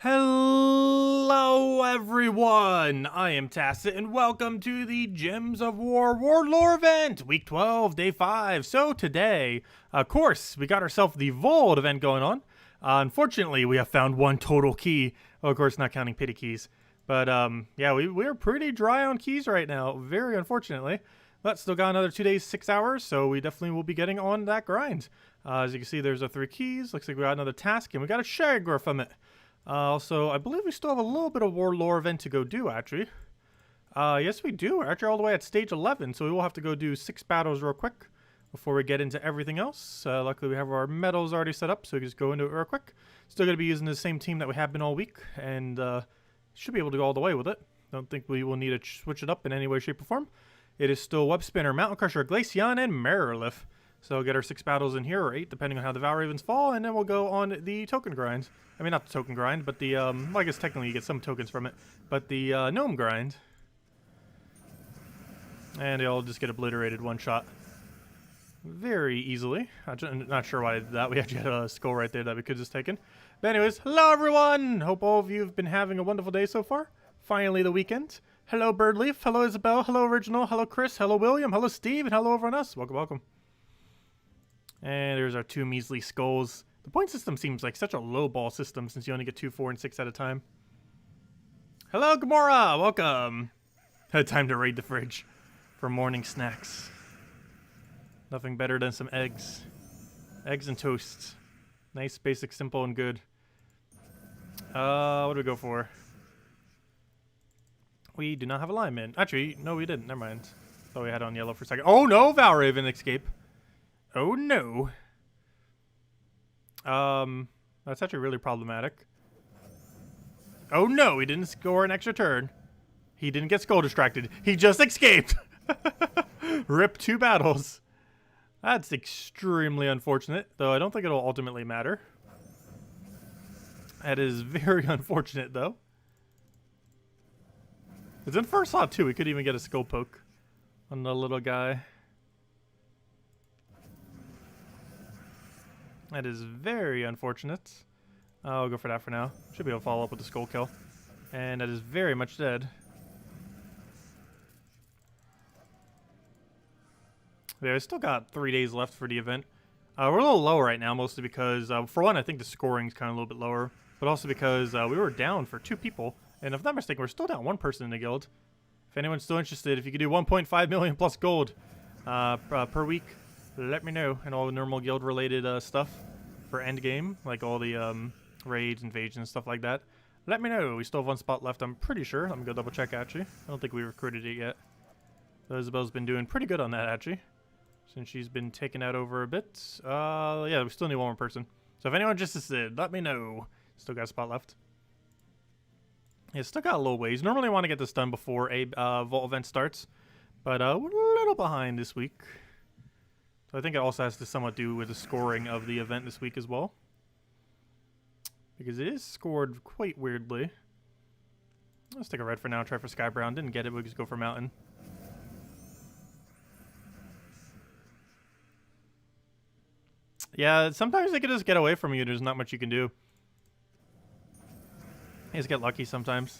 Hello everyone, I am Tacet and welcome to the Gems of War Warlore event, week 12, day 5. So today, of course, we got ourselves the Vault event going on. Unfortunately, we have found one total key, well, of course not counting pity keys. But yeah, we're pretty dry on keys right now, very unfortunately. But still got another 2 days, 6 hours, so we definitely will be getting on that grind. As you can see, there's our 3 keys, looks like we got another task, and we got a Shagger from it. Also, I believe we still have a little bit of Warlore event to go do, actually. Yes, we do. We're actually all the way at stage 11, so we will have to go do 6 battles real quick before we get into everything else. Luckily, we have our medals already set up, so we can just go into it real quick. Still going to be using the same team that we have been all week, and should be able to go all the way with it. Don't think we will need to switch it up in any way, shape, or form. It is still Web Spinner, Mountain Crusher, Glaceon, and Marilith. So we'll get our 6 battles in here, or 8, depending on how the Valravens fall, and then we'll go on the token grind. I mean, not the token grind, but the, well, I guess technically you get some tokens from it, but the Gnome grind. And it'll just get obliterated one shot. Very easily. I'm not sure why I did that. We actually had a skull right there that we could just taken. But anyways, hello everyone! Hope all of you have been having a wonderful day so far. Finally the weekend. Hello Birdleaf, hello Isabel, hello Original, hello Chris, hello William, hello Steve, and hello everyone else. Welcome, welcome. And there's our 2 measly skulls. The point system seems like such a low ball system since you only get 2, 4, and 6 at a time. Hello, Gamora! Welcome! Had time to raid the fridge for morning snacks. Nothing better than some eggs. Eggs and toast. Nice, basic, simple, and good. What do we go for? We do not have alignment. Actually, no, we didn't. Never mind. Thought we had on yellow for a second. Oh no, Valraven escape. Oh no. That's actually really problematic. Oh no, he didn't score an extra turn. He didn't get skull distracted. He just escaped. Rip 2 battles. That's extremely unfortunate, though I don't think it'll ultimately matter. That is very unfortunate, though. It's in first slot, too. We could even get a skull poke on the little guy. That is very unfortunate. I'll go for that for now. Should be able to follow up with the skull kill. And that is very much dead. Yeah, we still got 3 days left for the event. We're a little low right now, mostly because, for one, I think the scoring is kind of a little bit lower. But also because we were down for 2 people. And if I'm not mistaken, we're still down 1 person in the guild. If anyone's still interested, if you could do 1.5 million plus gold per week, let me know. And all the normal guild related stuff for endgame, like all the raids, invasions, stuff like that. Let me know. We still have 1 spot left, I'm pretty sure. Let me go double check, actually. I don't think we recruited it yet. So Isabel's been doing pretty good on that, actually, since she's been taking out over a bit. Yeah, we still need 1 more person. So if anyone's interested, let me know. Still got a spot left. Yeah, still got a little ways. Normally I want to get this done before a Vault event starts, but we're a little behind this week. So I think it also has to somewhat do with the scoring of the event this week as well, because it is scored quite weirdly. Let's take a red for now. Try for Sky Brown. Didn't get it. We'll just go for Mountain. Yeah, sometimes they can just get away from you. There's not much you can do. You just get lucky sometimes.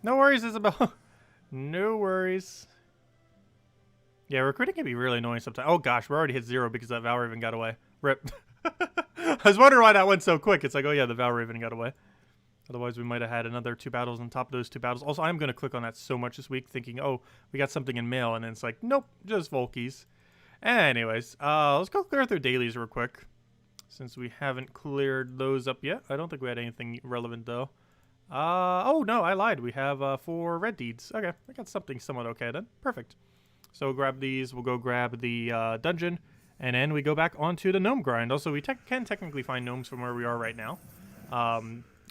No worries, Isabel. No worries. Yeah, recruiting can be really annoying sometimes. Oh gosh, we're already hit 0 because that Valraven got away. Rip. I was wondering why that went so quick. It's like, oh yeah, the Valraven got away. Otherwise, we might have had another 2 battles on top of those 2 battles. Also, I'm going to click on that so much this week, thinking, oh, we got something in mail. And then it's like, nope, just Volkies. Anyways, let's go clear through dailies real quick, since we haven't cleared those up yet. I don't think we had anything relevant, though. Oh, no, I lied. We have 4 red deeds. Okay, I got something somewhat okay then. Perfect. So we'll grab these. We'll go grab the dungeon, and then we go back onto the gnome grind. Also, we can technically find gnomes from where we are right now.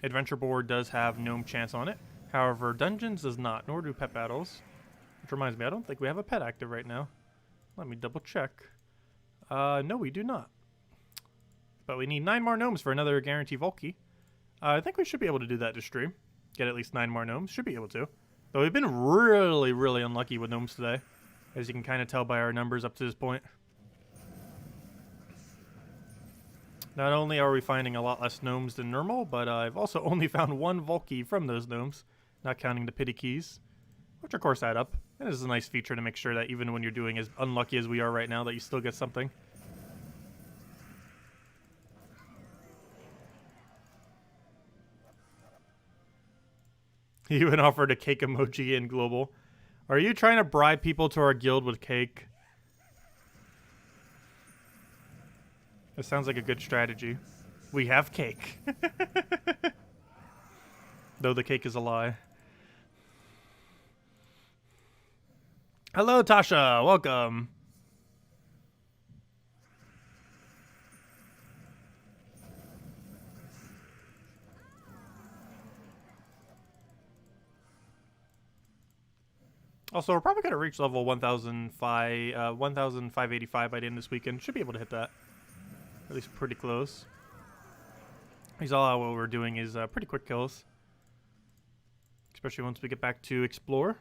Adventure board does have gnome chance on it. However, dungeons does not, nor do pet battles. Which reminds me, I don't think we have a pet active right now. Let me double check. No, we do not. But we need 9 more gnomes for another guarantee Volky. I think we should be able to do that this stream. Get at least 9 more gnomes. Should be able to. Though we've been really, really unlucky with gnomes today, as you can kind of tell by our numbers up to this point. Not only are we finding a lot less gnomes than normal, but I've also only found one Volky from those gnomes, not counting the pity keys, which of course add up. And this is a nice feature to make sure that even when you're doing as unlucky as we are right now, that you still get something. He even offered a cake emoji in global. Are you trying to bribe people to our guild with cake? That sounds like a good strategy. We have cake. Though the cake is a lie. Hello, Tasha. Welcome. Also, we're probably going to reach level 1,585 by the end of this weekend. Should be able to hit that. At least pretty close. Because all what we're doing is pretty quick kills. Especially once we get back to explore.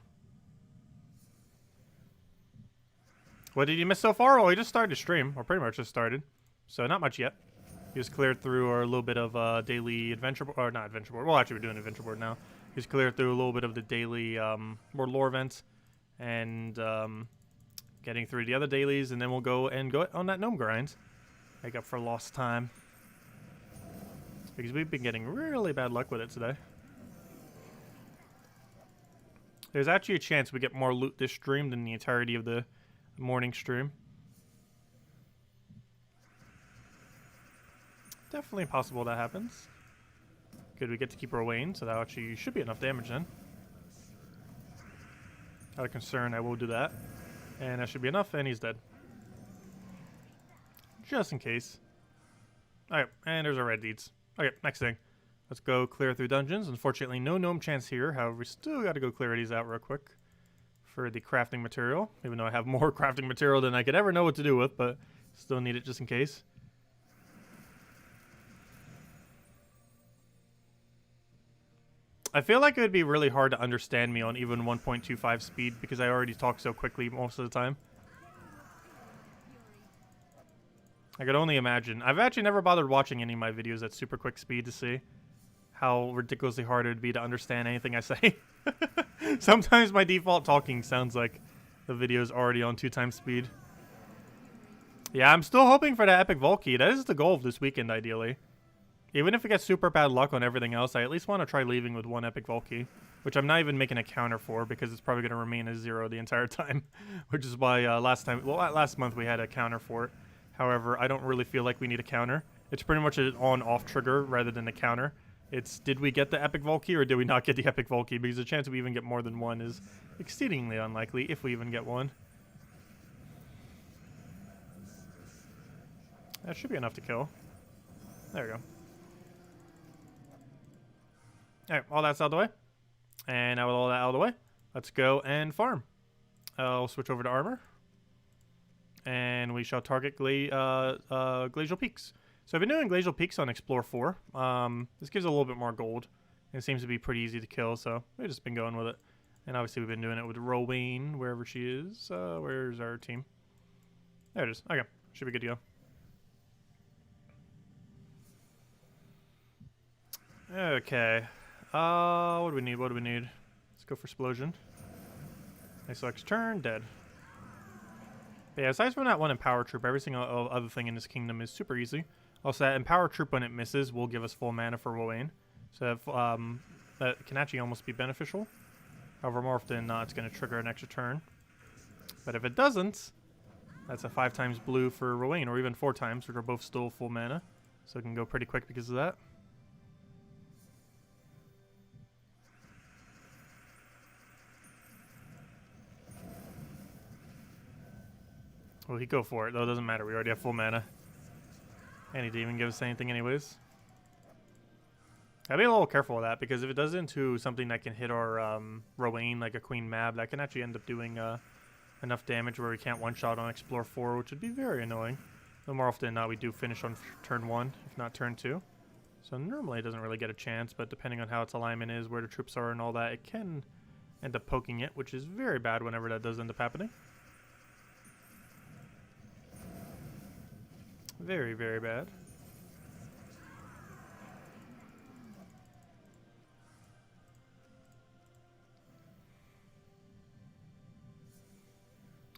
What did you miss so far? Well, we just started to stream. Or pretty much just started. So not much yet. We just cleared through our little bit of daily adventure board. Or not adventure board. Well, actually we're doing adventure board now. Just cleared through a little bit of the daily more lore events. And getting through the other dailies. And then we'll go on that gnome grind. Make up for lost time. Because we've been getting really bad luck with it today. There's actually a chance we get more loot this stream than the entirety of the morning stream. Definitely possible that happens. Good, we get to keep our Wayne, so that actually should be enough damage then. Out of concern, I will do that. And that should be enough, and he's dead. Just in case. Alright, and there's our red deeds. Okay, next thing. Let's go clear through dungeons. Unfortunately, no gnome chance here. However, we still got to go clear these out real quick for the crafting material. Even though I have more crafting material than I could ever know what to do with, but still need it just in case. I feel like it would be really hard to understand me on even 1.25 speed because I already talk so quickly most of the time. I could only imagine. I've actually never bothered watching any of my videos at super quick speed to see how ridiculously hard it would be to understand anything I say. Sometimes my default talking sounds like the video's already on 2x speed. Yeah, I'm still hoping for that epic Volky. That is the goal of this weekend, ideally. Even if we get super bad luck on everything else, I at least want to try leaving with one epic Volky, which I'm not even making a counter for because it's probably going to remain as 0 the entire time, which is why last month we had a counter for it. However, I don't really feel like we need a counter. It's pretty much an on-off trigger rather than a counter. It's did we get the epic Volky or did we not get the epic Volky? Because the chance we even get more than one is exceedingly unlikely if we even get one. That should be enough to kill. There we go. Alright, all that's out of the way. And now with all that out of the way, let's go and farm. I'll switch over to armor. And we shall target Glacial Peaks. So I've been doing Glacial Peaks on Explore 4. This gives a little bit more gold. And it seems to be pretty easy to kill, so we've just been going with it. And obviously we've been doing it with Rowayne, wherever she is. Where's our team? There it is. Okay, should be good to go. Okay. What do we need? What do we need? Let's go for Explosion. Nice select turn, dead. But yeah, aside from that one Empower Troop, every single other thing in this kingdom is super easy. Also, that Empower Troop, when it misses, will give us full mana for Rowayne. So if, that can actually almost be beneficial. However, more often than not, it's going to trigger an extra turn. But if it doesn't, that's a 5 times blue for Rowayne, or even 4 times, which are both still full mana. So it can go pretty quick because of that. Well, he'd go for it, though. It doesn't matter. We already have full mana. And he didn't even give us anything anyways. I'd be a little careful with that, because if it does into something that can hit our Rowayne, like a Queen Mab, that can actually end up doing enough damage where we can't one-shot on Explore 4, which would be very annoying. Though more often than not, we do finish on turn 1, if not turn 2. So normally it doesn't really get a chance, but depending on how its alignment is, where the troops are and all that, it can end up poking it, which is very bad whenever that does end up happening. Very, very bad.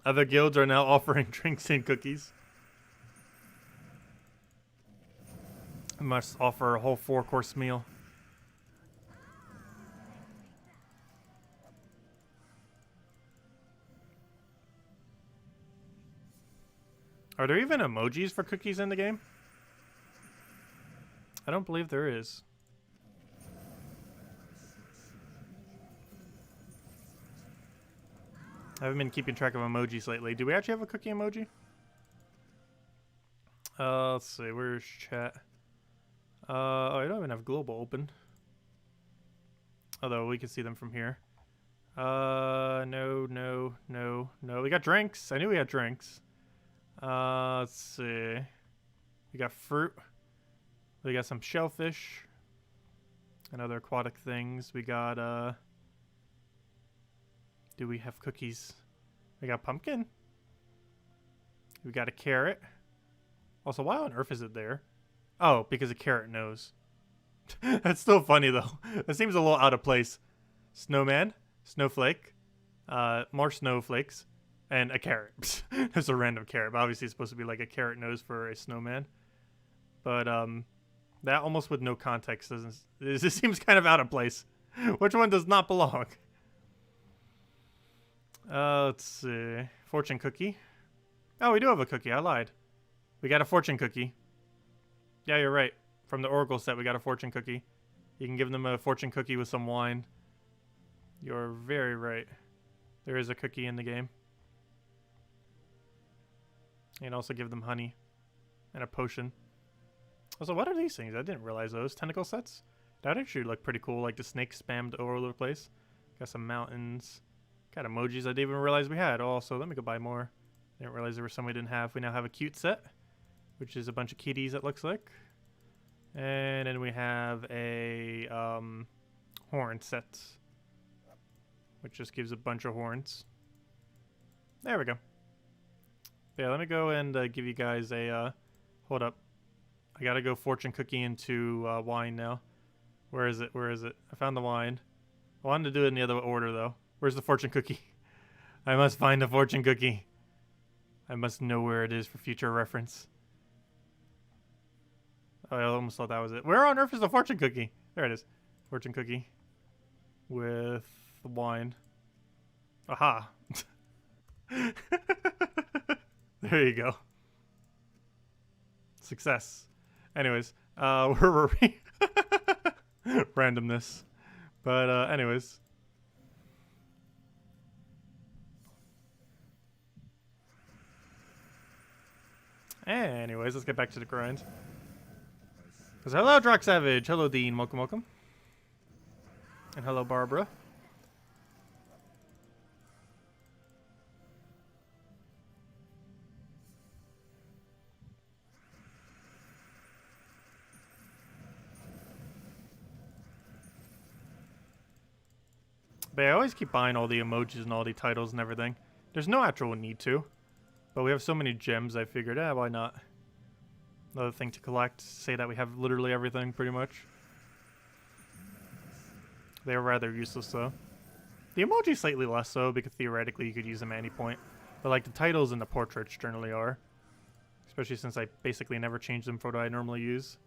Other guilds are now offering drinks and cookies. Must offer a whole 4-course meal. Are there even emojis for cookies in the game? I don't believe there is. I haven't been keeping track of emojis lately. Do we actually have a cookie emoji? Let's see. Where's chat? Oh, I don't even have global open. Although we can see them from here. No. We got drinks. I knew we had drinks. Let's see. We got fruit. We got some shellfish. And other aquatic things. We got, do we have cookies? We got pumpkin. We got a carrot. Also, why on earth is it there? Oh, because a carrot knows. That's still funny, though. That seems a little out of place. Snowman. Snowflake. More snowflakes. And a carrot. There's a random carrot. But obviously, it's supposed to be like a carrot nose for a snowman. But, that almost with no context doesn't... This seems kind of out of place. Which one does not belong? Let's see. Fortune cookie. Oh, we do have a cookie. I lied. We got a fortune cookie. Yeah, you're right. From the Oracle set, we got a fortune cookie. You can give them a fortune cookie with some wine. You're very right. There is a cookie in the game. You can also give them honey. And a potion. Also, what are these things? I didn't realize those. Tentacle sets? That actually look pretty cool. Like the snake spammed all over the place. Got some mountains. Got emojis I didn't even realize we had. Also, let me go buy more. Didn't realize there was some we didn't have. We now have a cute set. Which is a bunch of kitties, it looks like. And then we have a horn set. Which just gives a bunch of horns. There we go. Yeah, let me go and give you guys a... hold up. I gotta go fortune cookie into wine now. Where is it? Where is it? I found the wine. I wanted to do it in the other order, though. Where's the fortune cookie? I must find the fortune cookie. I must know where it is for future reference. Oh, I almost thought that was it. Where on earth is the fortune cookie? There it is. Fortune cookie. With wine. Aha. There you go. Success. Anyways, where were we? Randomness. But, anyways. Anyways, let's get back to the grind. Because hello, Drock Savage. Hello, Dean. Welcome, welcome. And hello, Barbara. But I always keep buying all the emojis and all the titles and everything. There's no actual need to. But we have so many gems, I figured, why not? Another thing to collect. Say that we have literally everything, pretty much. They're rather useless, though. The emoji slightly less so, because theoretically you could use them at any point. But, like, the titles and the portraits generally are. Especially since I basically never change them for what I normally use.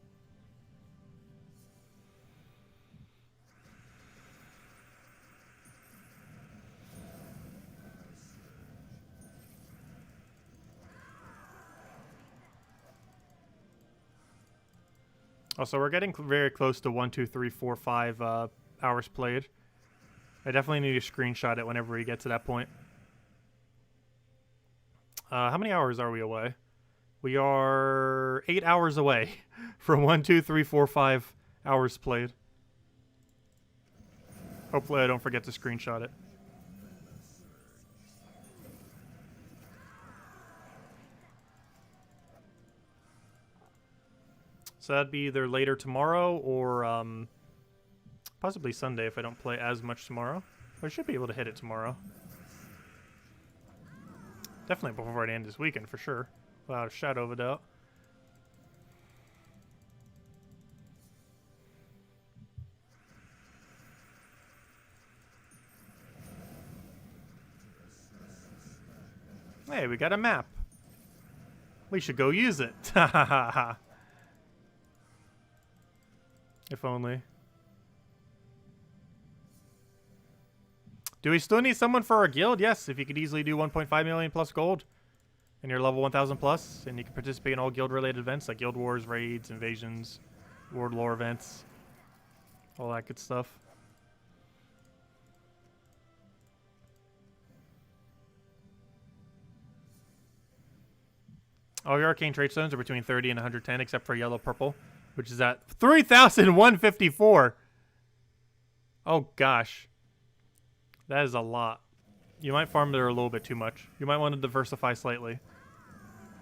Also, we're getting very close to 1, 2, 3, 4, 5 hours played. I definitely need to screenshot it whenever we get to that point. How many hours are we away? We are 8 hours away from 1, 2, 3, 4, 5 hours played. Hopefully I don't forget to screenshot it. So that'd be either later tomorrow or possibly Sunday if I don't play as much tomorrow. But I should be able to hit it tomorrow. Definitely before the end of this weekend, for sure. Without a shadow of a doubt. Hey, we got a map. We should go use it. Ha ha ha ha. If only. Do we still need someone for our guild? Yes, if you could easily do 1.5 million plus gold. And you're level 1000 plus, and you can participate in all guild related events like guild wars, raids, invasions, world lore events. All that good stuff. All your arcane trait stones are between 30 and 110, except for yellow purple, which is at 3,154. Oh gosh. That is a lot. You might farm there a little bit too much. You might want to diversify slightly.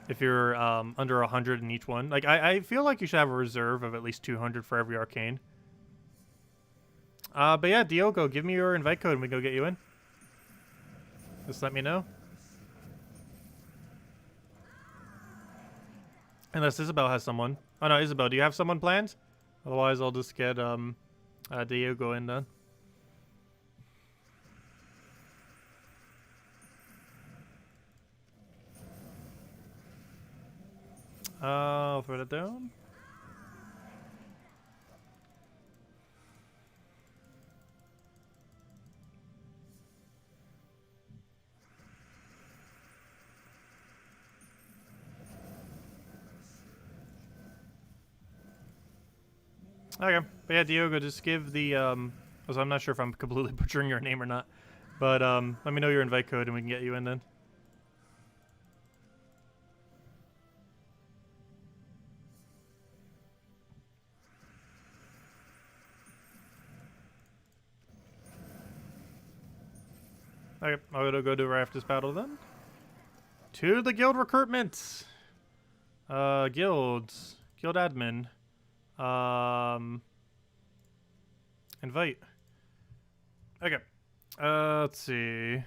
If you're under 100 in each one. Like, I feel like you should have a reserve of at least 200 for every arcane. But yeah, Diogo, give me your invite code and we go get you in. Just let me know. Unless Isabel has someone. Oh no, Isabel, do you have someone planned? Otherwise, I'll just get Diogo in then. I'll throw that down. Okay, but yeah, Diogo, just give the so I'm not sure if I'm completely butchering your name or not, but let me know your invite code and we can get you in then. Okay, I'm gonna go do right after this battle then. To the guild recruitment. Guilds. Guild admin. Invite. Okay. Let's see.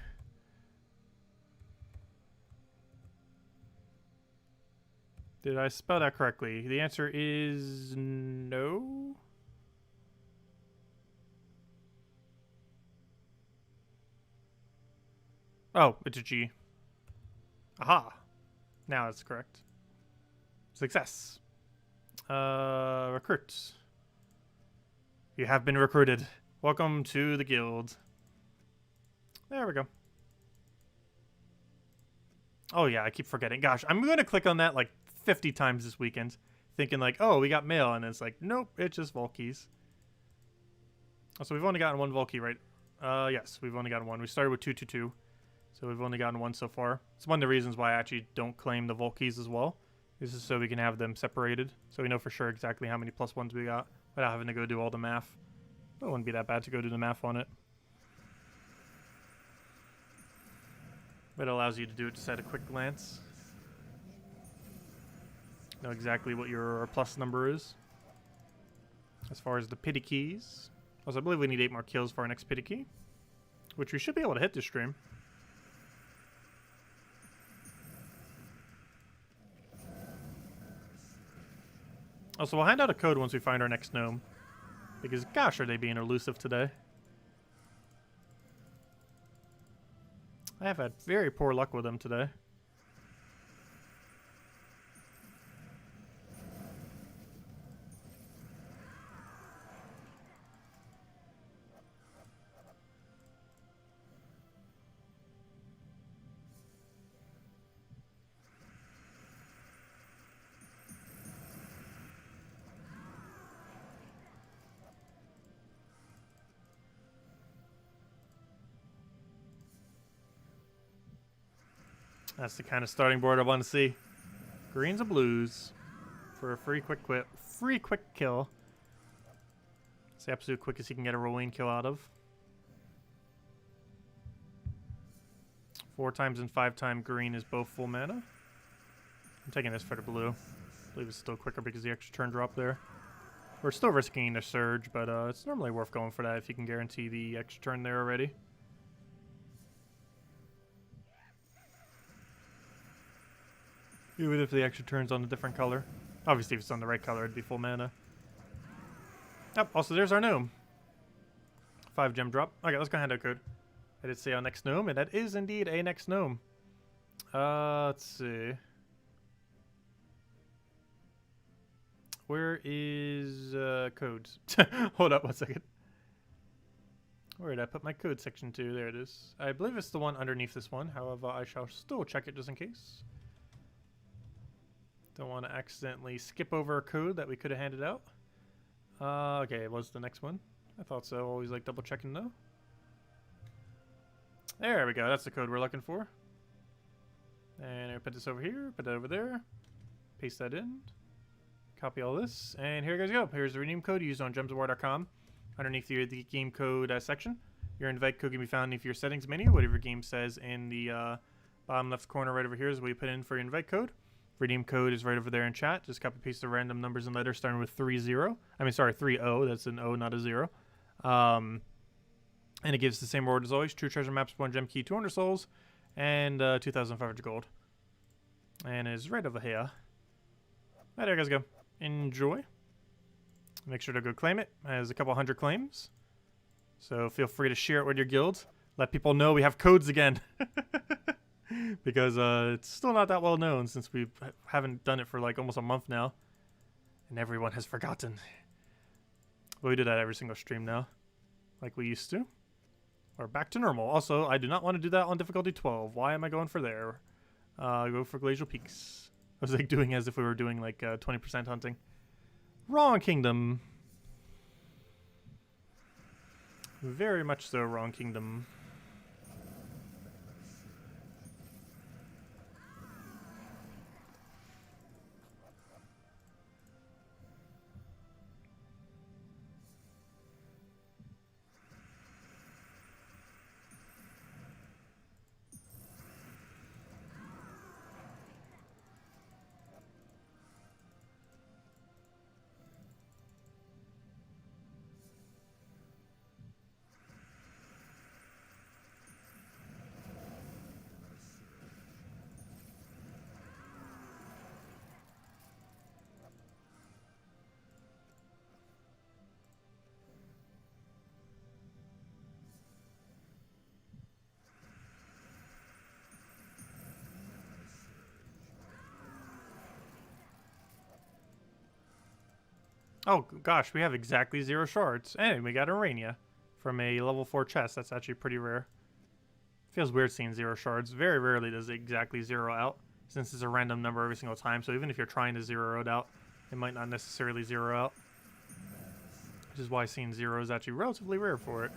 Did I spell that correctly? The answer is no. Oh, it's a G. Aha. Now it's correct. Success. Recruit. You have been recruited. Welcome to the guild. There we go. Oh yeah, I keep forgetting. Gosh, I'm going to click on that like 50 times this weekend. Thinking like, oh, we got mail. And it's like, nope, it's just Volkeys. Oh, so we've only gotten one Volkey, right? Yes, we've only gotten one. We started with 222. So we've only gotten one so far. It's one of the reasons why I actually don't claim the Volkeys as well. This is so we can have them separated. So we know for sure exactly how many plus ones we got without having to go do all the math. It wouldn't be that bad to go do the math on it. But it allows you to do it just at a quick glance. Know exactly what your plus number is. As far as the pity keys. Also, I believe we need 8 more kills for our next pity key. Which we should be able to hit this stream. Also, we'll hand out a code once we find our next gnome. Because, gosh, are they being elusive today. I have had very poor luck with them today. That's the kind of starting board I want to see. Greens and blues for a free quick kill. It's the absolute quickest you can get a rolling kill out of. 4 times and 5 times green is both full mana. I'm taking this for the blue. I believe it's still quicker because of the extra turn drop there. We're still risking the surge, but it's normally worth going for that if you can guarantee the extra turn there already. Even if the extra turn's on a different color. Obviously, if it's on the right color, it'd be full mana. Yep, also there's our gnome. 5 gem drop. Okay, let's go hand out code. I did say our next gnome, and that is indeed a next gnome. Let's see. Where is codes? Hold up 1 second. Where did I put my code section to? There it is. I believe it's the one underneath this one. However, I shall still check it just in case. Don't want to accidentally skip over a code that we could have handed out. Okay, it was the next one. I thought so. Always like double checking though. There we go. That's the code we're looking for. And I put this over here. Put that over there. Paste that in. Copy all this. And here you guys go. Here's the redeem code used on gemsofwar.com. Underneath the game code section. Your invite code can be found in your settings menu. Whatever your game says in the bottom left corner right over here is what you put in for your invite code. Redeem code is right over there in chat. Just copy paste the random numbers and letters starting with 30. I mean, sorry, 30. That's an O, not a 0. And it gives the same reward as always. True treasure maps, 1 gem key, 200 souls, and 2,500 gold. And it's right over here. Right, there you guys go. Enjoy. Make sure to go claim it. It has a couple hundred claims. So feel free to share it with your guild. Let people know we have codes again. Because it's still not that well known since we haven't done it for like almost a month now. And everyone has forgotten. But we do that every single stream now. Like we used to. Or back to normal. Also, I do not want to do that on difficulty 12. Why am I going for there? Go for Glacial Peaks. I was like doing as if we were doing like 20% hunting. Wrong kingdom. Very much so wrong kingdom. Oh gosh, we have exactly 0 shards. And we got Arania from a level 4 chest. That's actually pretty rare. Feels weird seeing 0 shards. Very rarely does it exactly 0 out, since it's a random number every single time. So even if you're trying to 0 it out, it might not necessarily 0 out. Which is why seeing 0 is actually relatively rare for it.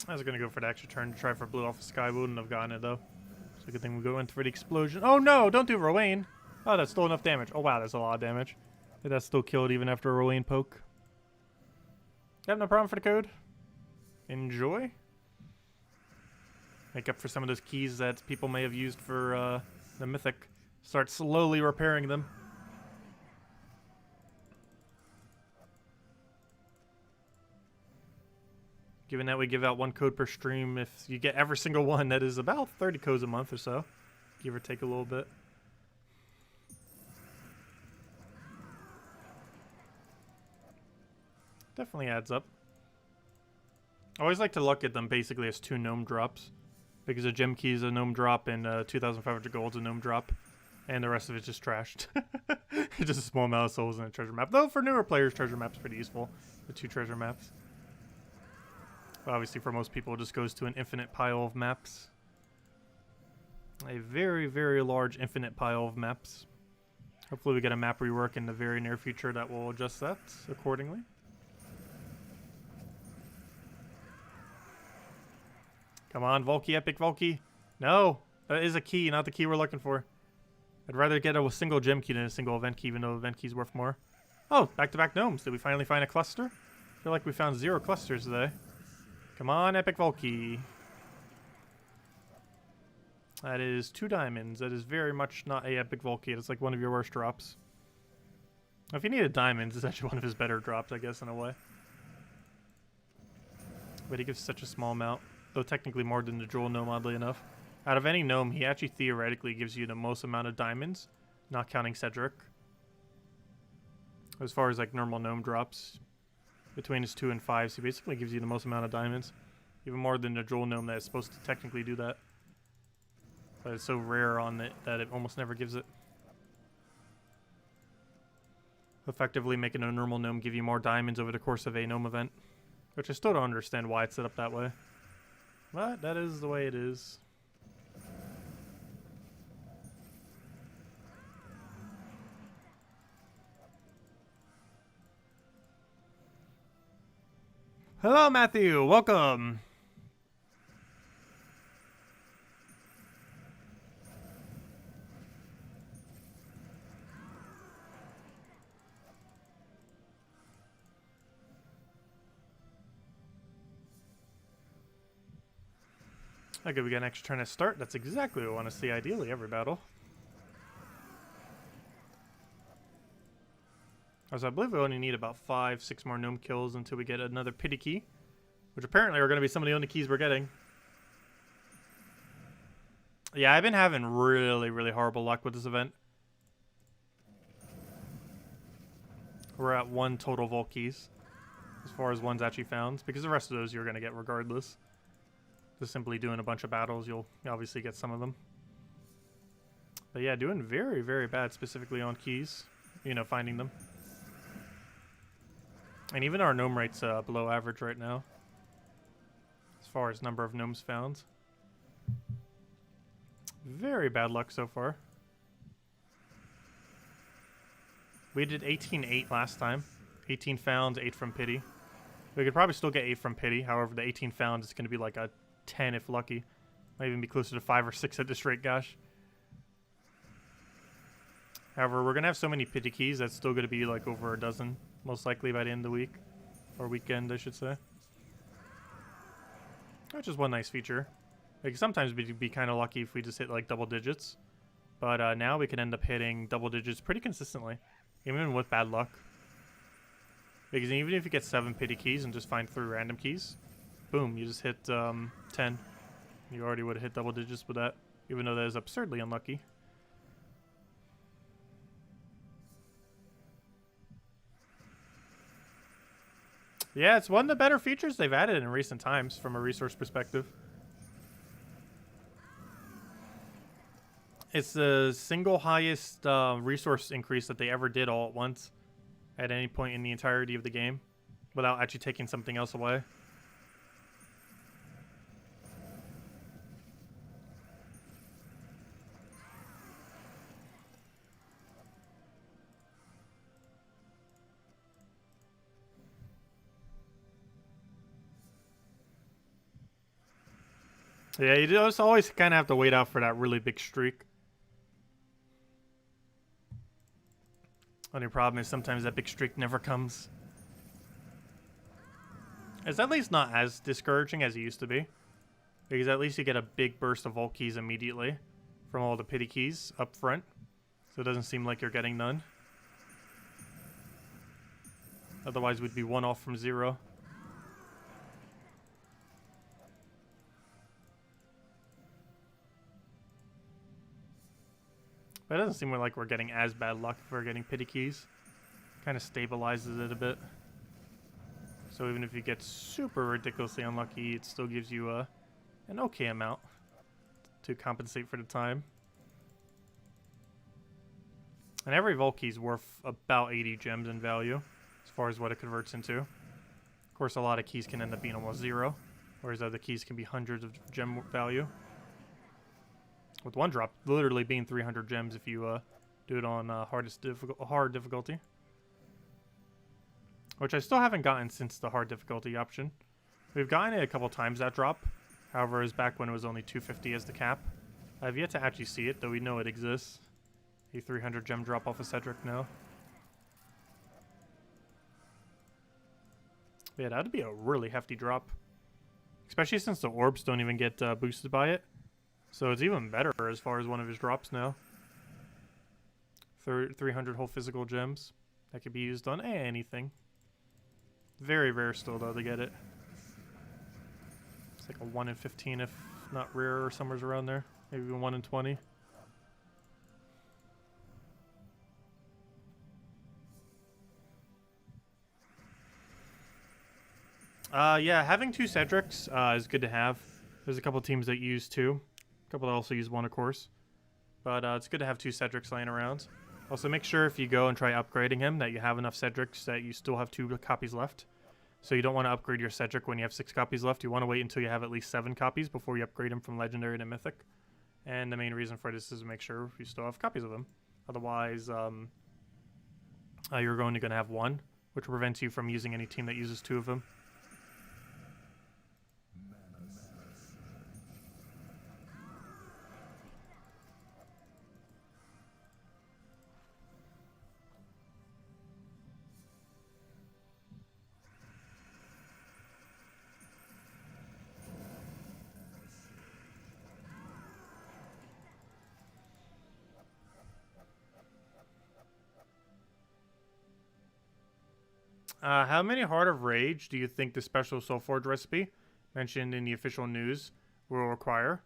I was gonna go for the extra turn to try for blue off the sky. We wouldn't have gotten it though. So good thing we go in for the explosion. Oh no! Don't do Rowan. Oh, that's still enough damage. Oh wow, that's a lot of damage. Did that still kill it even after a Rowan poke? You have no problem for the code. Enjoy. Make up for some of those keys that people may have used for the mythic. Start slowly repairing them. Given that we give out 1 code per stream, if you get every single one, that is about 30 codes a month or so. Give or take a little bit. Definitely adds up. I always like to look at them basically as 2 gnome drops. Because a gem key is a gnome drop and 2,500 gold is a gnome drop. And the rest of it's just trashed. It's just a small amount of souls in a treasure map. Though for newer players, treasure map's pretty useful. The 2 treasure maps. Obviously, for most people, it just goes to an infinite pile of maps. A very, very large infinite pile of maps. Hopefully we get a map rework in the very near future that will adjust that accordingly. Come on, Volky, epic Volky. No, that is a key, not the key we're looking for. I'd rather get a single gem key than a single event key, even though event key's worth more. Oh, back-to-back gnomes. Did we finally find a cluster? I feel like we found 0 clusters today. Come on, epic Volky. That is 2 diamonds. That is very much not a epic Volkite. It's like one of your worst drops. If you needed diamonds, it's actually one of his better drops, I guess, in a way. But he gives such a small amount. Though technically more than the Jewel Gnome, oddly enough. Out of any gnome, he actually theoretically gives you the most amount of diamonds, not counting Cedric. As far as like normal gnome drops, between his 2 and 5s, he basically gives you the most amount of diamonds. Even more than the Jewel Gnome that is supposed to technically do that. But it's so rare on it that it almost never gives it. Effectively making a normal gnome give you more diamonds over the course of a gnome event. Which I still don't understand why it's set up that way. But that is the way it is. Hello, Matthew. Welcome. Okay, we got an extra turn at start. That's exactly what we want to see, ideally, every battle. So I believe we only need about 5-6 more gnome kills until we get another pity key. Which apparently are going to be some of the only keys we're getting. Yeah, I've been having really, really horrible luck with this event. We're at 1 total Volt keys. As far as ones actually found. Because the rest of those you're going to get regardless. Just simply doing a bunch of battles, you'll obviously get some of them. But yeah, doing very, very bad specifically on keys. You know, finding them. And even our gnome rate's below average right now. As far as number of gnomes found. Very bad luck so far. We did 18-8 last time. 18 found, 8 from pity. We could probably still get 8 from pity. However, the 18 found is going to be like a 10 if lucky. Might even be closer to 5 or 6 at this rate, gosh. However, we're going to have so many pity keys that's still going to be like over a dozen. Most likely by the end of the week. Or weekend, I should say. Which is one nice feature. Like sometimes we'd be kind of lucky if we just hit like double digits. But now we can end up hitting double digits pretty consistently. Even with bad luck. Because even if you get 7 pity keys and just find 3 random keys. Boom, you just hit 10. You already would have hit double digits with that. Even though that is absurdly unlucky. Yeah, it's one of the better features they've added in recent times from a resource perspective. It's the single highest resource increase that they ever did all at once. At any point in the entirety of the game. Without actually taking something else away. Yeah, you just always kind of have to wait out for that really big streak. Only problem is sometimes that big streak never comes. It's at least not as discouraging as it used to be. Because at least you get a big burst of Volt keys immediately. From all the pity keys up front. So it doesn't seem like you're getting none. Otherwise we'd be 1 off from 0. But it doesn't seem like we're getting as bad luck if we're getting pity keys. Kind of stabilizes it a bit. So even if you get super ridiculously unlucky, it still gives you an okay amount to compensate for the time. And every Volt key is worth about 80 gems in value, as far as what it converts into. Of course, a lot of keys can end up being almost 0, whereas other keys can be hundreds of gem value. With one drop literally being 300 gems if you do it on hard difficulty. Which I still haven't gotten since the hard difficulty option. We've gotten it a couple times, that drop. However, it was back when it was only 250 as the cap. I've yet to actually see it, though we know it exists. A 300 gem drop off of Cedric now. Yeah, that'd be a really hefty drop. Especially since the orbs don't even get boosted by it. So it's even better as far as one of his drops now. 300 whole physical gems. That could be used on anything. Very rare still, though, to get it. It's like a 1 in 15, if not rare, or somewhere around there. Maybe even 1 in 20. Yeah, having 2 Cedrics is good to have. There's a couple teams that use 2. A couple that also use 1, of course. But it's good to have 2 Cedrics laying around. Also, make sure if you go and try upgrading him that you have enough Cedrics that you still have 2 copies left. So you don't want to upgrade your Cedric when you have 6 copies left. You want to wait until you have at least 7 copies before you upgrade him from Legendary to Mythic. And the main reason for this is to make sure you still have copies of him. Otherwise, you're only going to have 1, which prevents you from using any team that uses 2 of them. How many Heart of Rage do you think the special Soulforge recipe mentioned in the official news will require?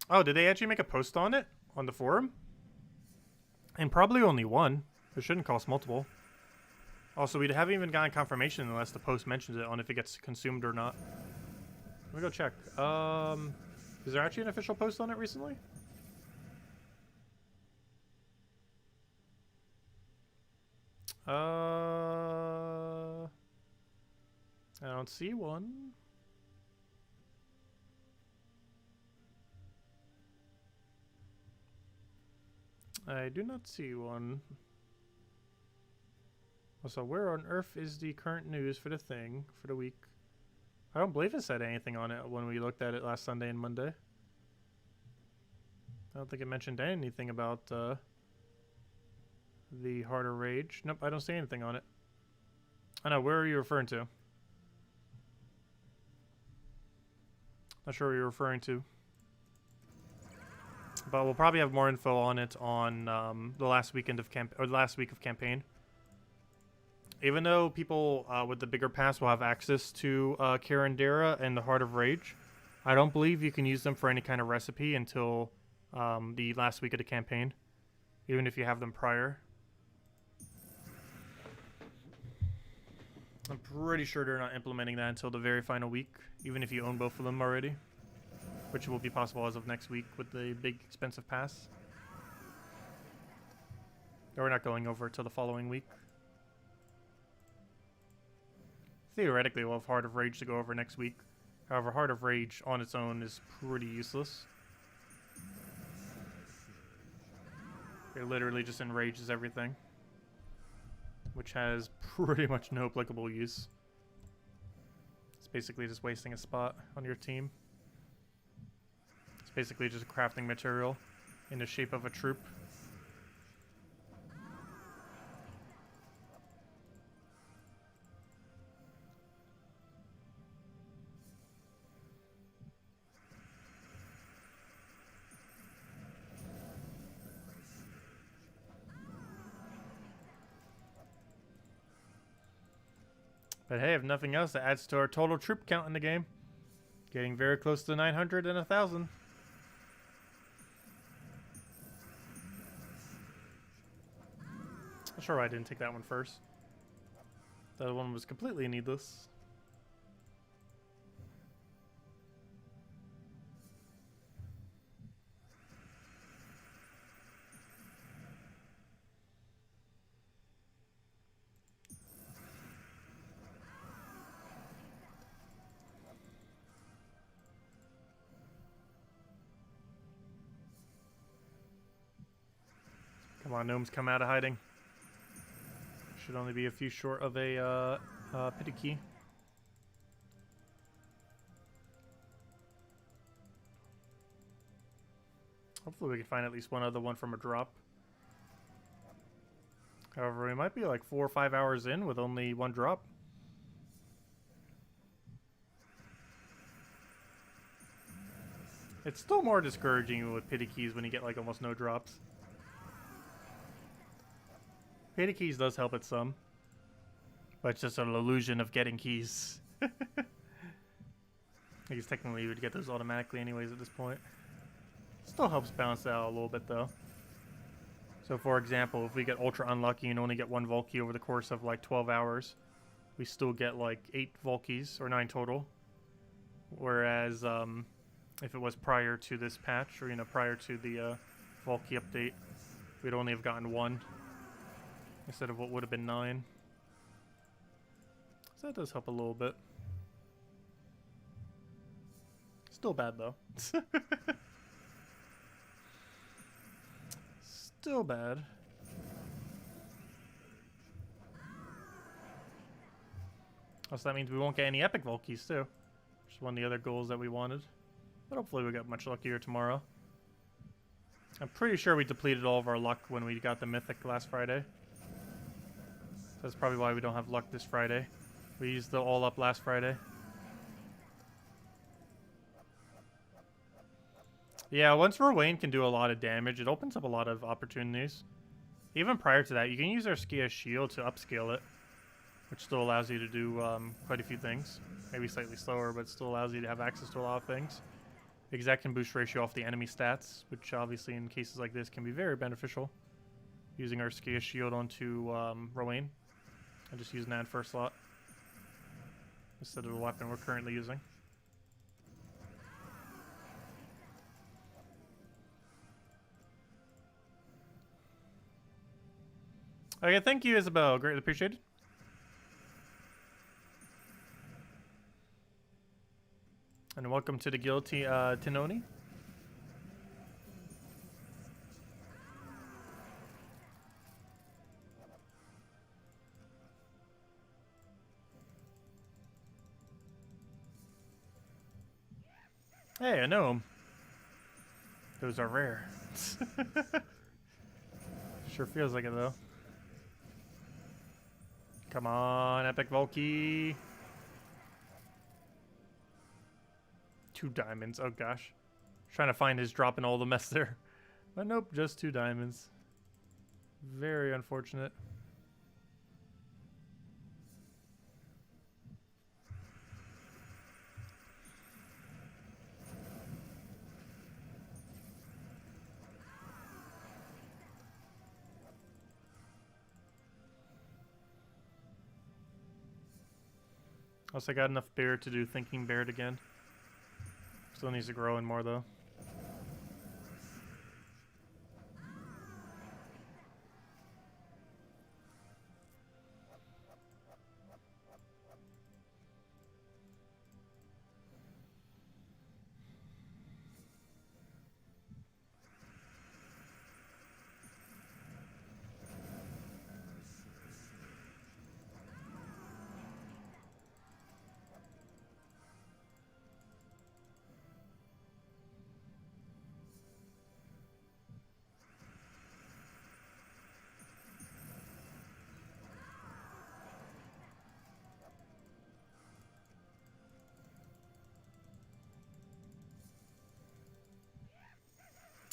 Oh, did they actually make a post on it on the forum? And probably only 1. It shouldn't cost multiple. Also, we haven't even gotten confirmation unless the post mentions it on if it gets consumed or not. Let me go check. Is there actually an official post on it recently? I don't see one. I do not see one. Also, where on earth is the current news for the thing for the week? I don't believe it said anything on it when we looked at it last Sunday and Monday. I don't think it mentioned anything about the Heart of Rage. Nope, I don't see anything on it. I know, where are you referring to? Not sure what you're referring to. But we'll probably have more info on it on the last weekend of last week of campaign. Even though people with the bigger pass will have access to Karandera and the Heart of Rage, I don't believe you can use them for any kind of recipe until the last week of the campaign, even if you have them prior. I'm pretty sure they're not implementing that until the very final week, even if you own both of them already, which will be possible as of next week with the big expensive pass. We're not going over till the following week. Theoretically, we'll have Heart of Rage to go over next week. However, Heart of Rage on its own is pretty useless. It literally just enrages everything, which has pretty much no applicable use. It's basically just wasting a spot on your team. It's basically just a crafting material in the shape of a troop. But hey, if nothing else, that adds to our total troop count in the game. Getting very close to 900 and 1,000. Not sure why I didn't take that one first. The other one was completely needless. Come on, gnomes, come out of hiding. Should only be a few short of a pity key. Hopefully we can find at least one other one from a drop. However, we might be like 4 or 5 hours in with only one drop. It's still more discouraging with pity keys when you get like almost no drops. Pity keys does help it some, but it's just an illusion of getting keys. I guess technically you would get those automatically anyways at this point. Still helps balance that out a little bit though. So for example, if we get ultra unlucky and only get 1 Volkey over the course of like 12 hours, we still get like 8 Volkeys, or 9 total. Whereas if it was prior to this patch, or prior to the Volkey update, we'd only have gotten 1 instead of what would have been 9. So that does help a little bit. Still bad though. Still bad. Also, that means we won't get any epic Volkeys too. Which is one of the other goals that we wanted. But hopefully we get much luckier tomorrow. I'm pretty sure we depleted all of our luck when we got the Mythic last Friday. That's probably why we don't have luck this Friday. We used the all up last Friday. Yeah, once Rowan can do a lot of damage, it opens up a lot of opportunities. Even prior to that, you can use our Skia's shield to upscale it, which still allows you to do quite a few things. Maybe slightly slower, but still allows you to have access to a lot of things. Because that can boost ratio off the enemy stats, which obviously in cases like this can be very beneficial. Using our Skia's shield onto Rowan, and just using that in first slot instead of the weapon we're currently using. Okay, thank you, Isabel. Greatly appreciated. And welcome to the guild, Tinoni. Hey, a gnome. Those are rare. Sure feels like it, though. Come on, epic Volkey. 2 diamonds. Oh, gosh. Trying to find his drop in all the mess there. But nope, just 2 diamonds. Very unfortunate. Also, I got enough bear to do Thinking Bear again. Still needs to grow in more, though.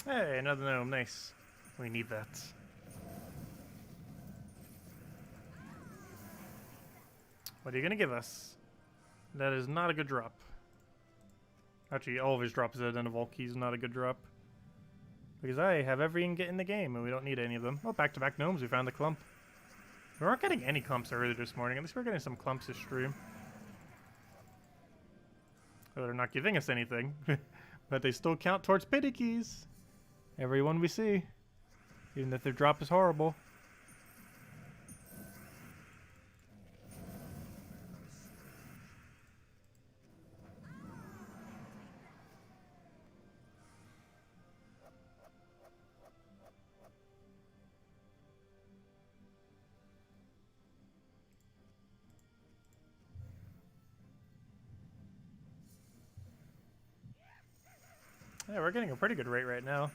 Hey, another gnome. Nice. We need that. What are you gonna give us? That is not a good drop. Actually, all of his drops other than a Volkey is not a good drop. Because I have every ingot in the game and we don't need any of them. Oh, back-to-back gnomes. We found the clump. We weren't getting any clumps earlier this morning. At least we're getting some clumps this stream. Oh, they're not giving us anything. But they still count towards pity keys. Everyone we see. Even if their drop is horrible. Yeah, we're getting a pretty good rate right now.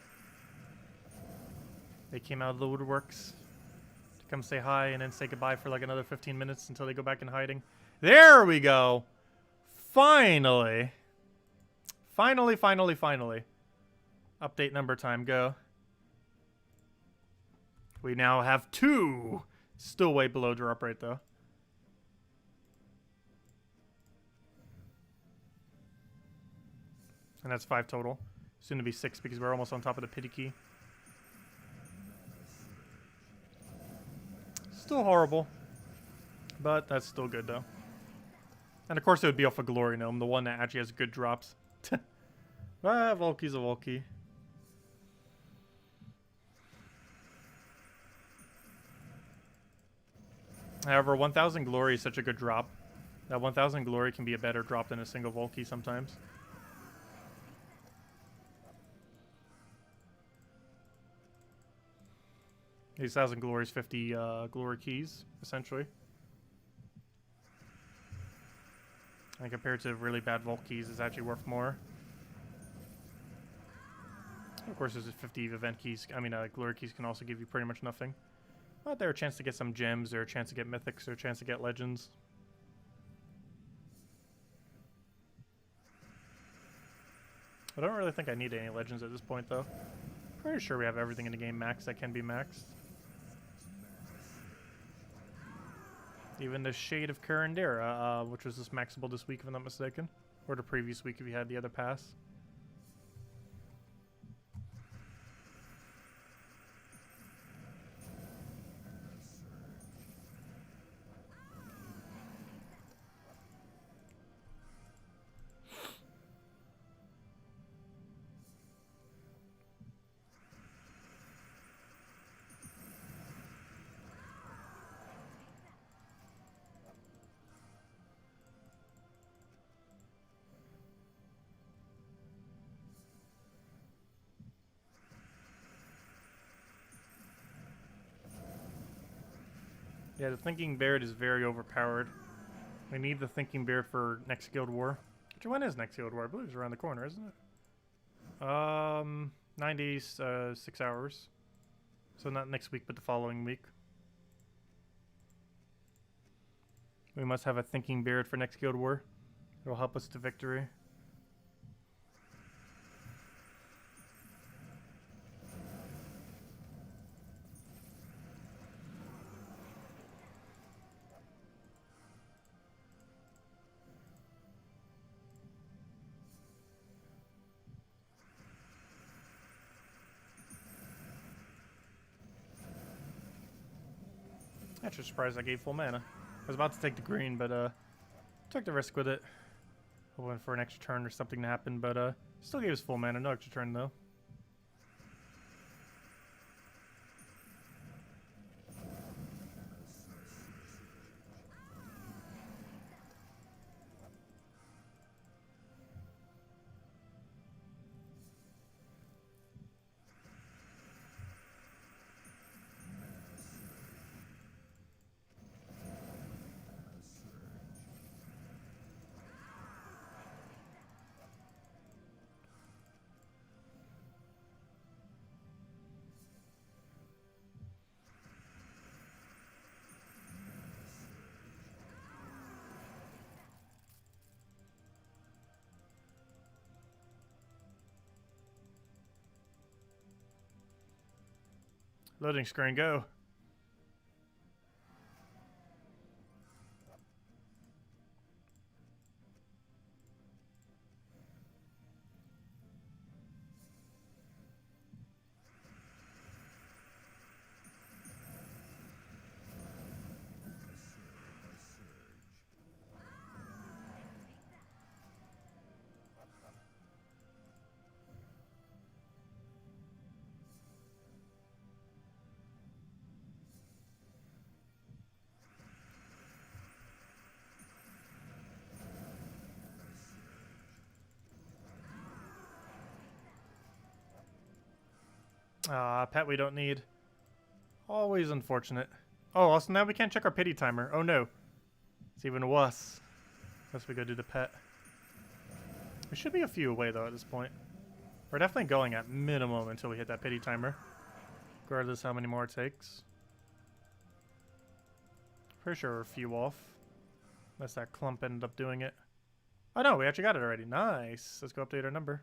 They came out of the woodworks to come say hi and then say goodbye for like another 15 minutes until they go back in hiding. There we go! Finally! Finally. Update number time, go. We now have 2. Still way below drop rate, though. And that's 5 total. Soon to be 6 because we're almost on top of the pity key. Still horrible. But that's still good, though. And of course it would be off a Glory Gnome, the one that actually has good drops. Ah, Volky's a Volky. However, 1000 Glory is such a good drop. That 1000 Glory can be a better drop than a single Volky sometimes. These 1000 Glories, 50 Glory Keys, essentially. And compared to really bad Volt Keys, it's actually worth more. Of course, there's 50 Event Keys. I mean, Glory Keys can also give you pretty much nothing. But there's a chance to get some gems, or a chance to get mythics, or a chance to get legends. I don't really think I need any legends at this point, though. Pretty sure we have everything in the game maxed that can be maxed. Even the Shade of Curandera, which was just maxable this week, if I'm not mistaken. Or the previous week if you had the other pass. Yeah, the Thinking Beard is very overpowered. We need the Thinking Beard for next Guild War. Which one is next Guild War? I believe it's around the corner, isn't it? 96 hours. So not next week, but the following week. We must have a Thinking Beard for next Guild War. It'll help us to victory. Actually surprised I gave full mana. I was about to take the green, but took the risk with it. Hoping for an extra turn or something to happen, but still gave us full mana. No extra turn though. Loading screen, go. Pet we don't need. Always unfortunate. Oh, also now we can't check our pity timer. Oh no. It's even worse. Unless we go do the pet. We should be a few away though at this point. We're definitely going at minimum until we hit that pity timer. Regardless how many more it takes. Pretty sure we're a few off. Unless that clump ended up doing it. Oh no, we actually got it already. Nice. Let's go update our number.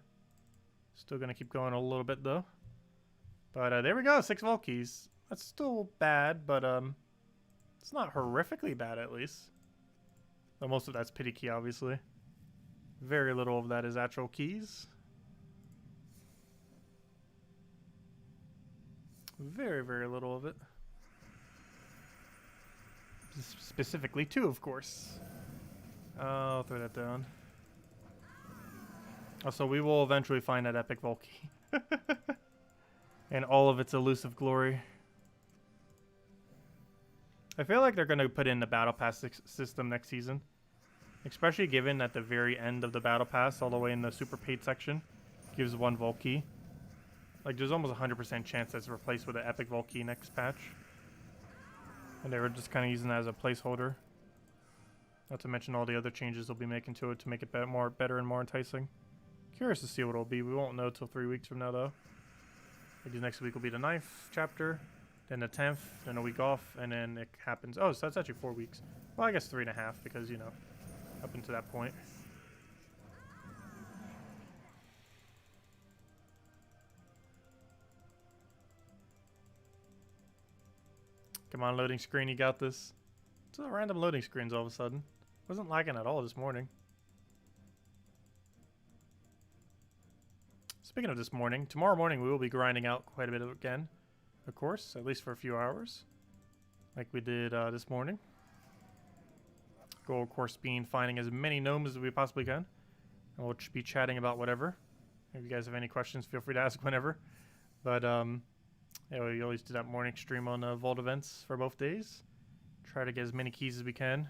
Still gonna keep going a little bit though. But there we go, 6 vault keys. That's still bad, but it's not horrifically bad at least. Though most of that's pity key, obviously. Very little of that is actual keys. Very, very little of it. Specifically 2, of course. I'll throw that down. Also, we will eventually find that epic vault key. And all of its elusive glory. I feel like they're going to put in the Battle Pass system next season. Especially given that the very end of the Battle Pass, all the way in the Super Paid section, gives 1 vault key. Like, there's almost 100% chance that's replaced with an epic vault key next patch. And they were just kind of using that as a placeholder. Not to mention all the other changes they'll be making to it to make it better and more enticing. Curious to see what it'll be. We won't know till 3 weeks from now, though. Maybe next week will be the 9th chapter, then the 10th, then a week off, and then it happens. Oh, so that's actually 4 weeks. Well, I guess 3.5 because, you know, up until that point. Come on, loading screen, you got this. It's a random loading screens all of a sudden. Wasn't lagging at all this morning. Speaking of this morning, tomorrow morning we will be grinding out quite a bit again. Of course, at least for a few hours. Like we did this morning. Goal, of course, being finding as many gnomes as we possibly can. And we'll be chatting about whatever. If you guys have any questions, feel free to ask whenever. But, yeah, we always do that morning stream on Vault events for both days. Try to get as many keys as we can.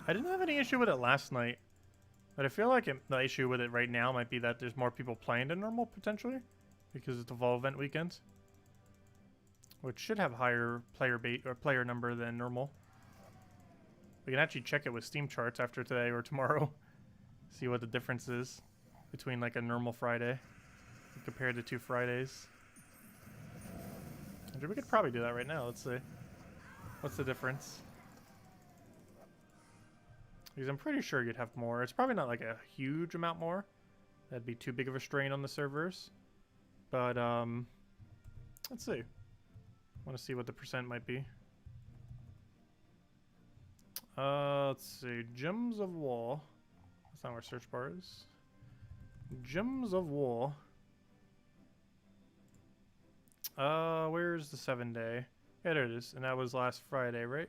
I didn't have any issue with it last night, but I feel like the issue with it right now might be that there's more people playing than normal, potentially, because it's the Vault event weekend, which should have higher player number than normal. We can actually check it with Steam charts after today or tomorrow, see what the difference is between like a normal Friday compared to 2 Fridays. We could probably do that right now. Let's see. What's the difference? Because I'm pretty sure you'd have more. It's probably not like a huge amount more. That'd be too big of a strain on the servers. But, let's see. I want to see what the percent might be. Let's see. Gems of War. That's not where search bar is. Gems of War. Where's the 7-day? Yeah, there it is. And that was last Friday, right?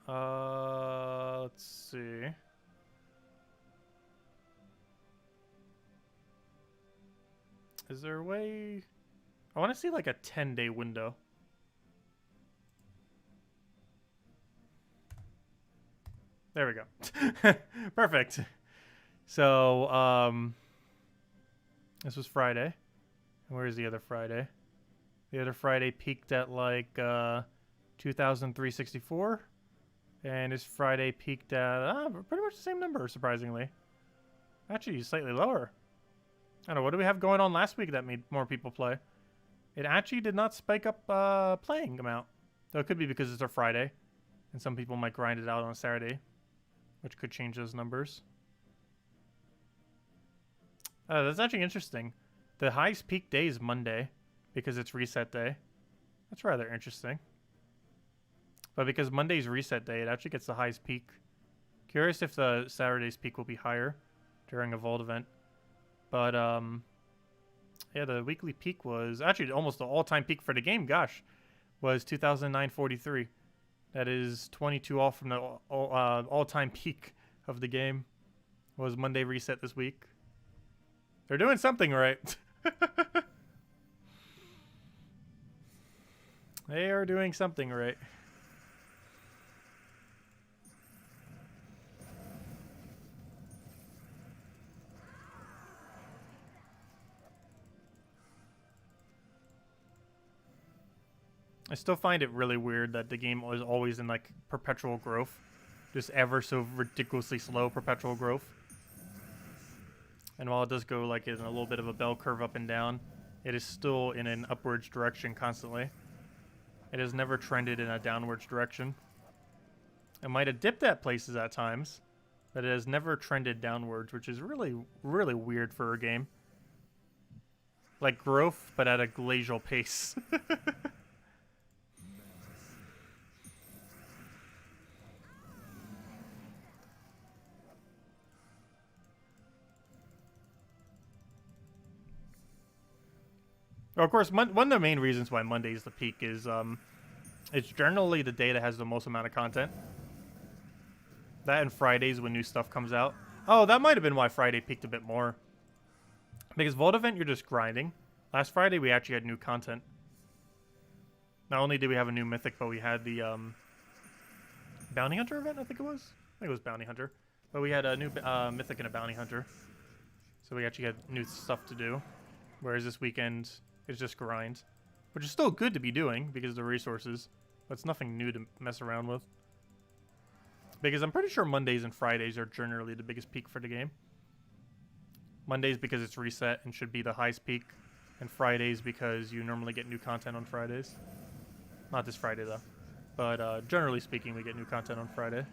Let's see. Is there a way? I want to see like a 10-day window. There we go. Perfect. So, this was Friday. And where's the other Friday? The other Friday peaked at like 2,364. And this Friday peaked at pretty much the same number, surprisingly. Actually, slightly lower. I don't know, what do we have going on last week that made more people play? It actually did not spike up playing amount. Though it could be because it's a Friday. And some people might grind it out on a Saturday, which could change those numbers. That's actually interesting. The highest peak day is Monday because it's reset day. That's rather interesting. But because Monday's reset day, it actually gets the highest peak. Curious if the Saturday's peak will be higher during a Vault event. But, yeah, the weekly peak was actually almost the all-time peak for the game, gosh, was 2,943. That is 22 off from the all-time peak of the game. Was Monday reset this week. They're doing something right. They are doing something right. I still find it really weird that the game was always in like perpetual growth. Just ever so ridiculously slow perpetual growth. And while it does go like in a little bit of a bell curve up and down, it is still in an upwards direction constantly. It has never trended in a downwards direction. It might have dipped at places at times, but it has never trended downwards, which is really, really weird for a game. Like growth, but at a glacial pace. Well, of course, one of the main reasons why Monday is the peak is it's generally the day that has the most amount of content. That and Fridays when new stuff comes out. Oh, that might have been why Friday peaked a bit more. Because Vault Event, you're just grinding. Last Friday, we actually had new content. Not only did we have a new Mythic, but we had the Bounty Hunter event, I think it was? I think it was Bounty Hunter. But we had a new Mythic and a Bounty Hunter. So we actually had new stuff to do. Whereas this weekend, it's just grind. Which is still good to be doing because of the resources. But it's nothing new to mess around with. Because I'm pretty sure Mondays and Fridays are generally the biggest peak for the game. Mondays because it's reset and should be the highest peak. And Fridays because you normally get new content on Fridays. Not this Friday though. But generally speaking, we get new content on Friday.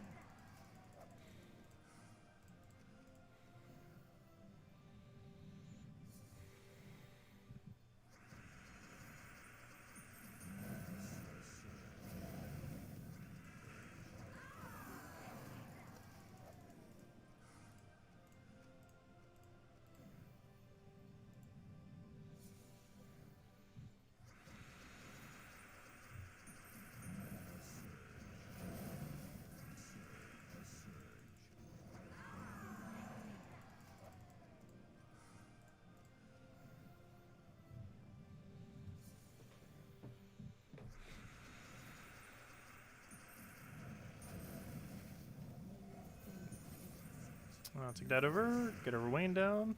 I'll take that over, get our Wayne down.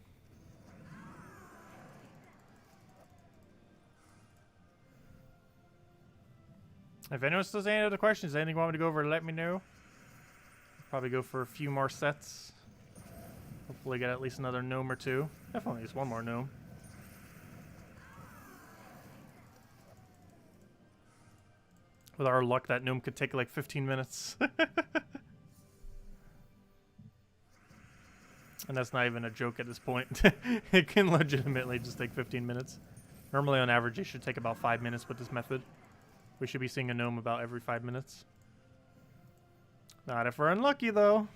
If anyone still has any other questions, anything you want me to go over, let me know. Probably go for a few more sets. Hopefully get at least another gnome or two. Definitely at least one more gnome. With our luck, that gnome could take like 15 minutes. And that's not even a joke at this point. It can legitimately just take 15 minutes. Normally, on average, it should take about 5 minutes with this method. We should be seeing a gnome about every 5 minutes. Not if we're unlucky, though.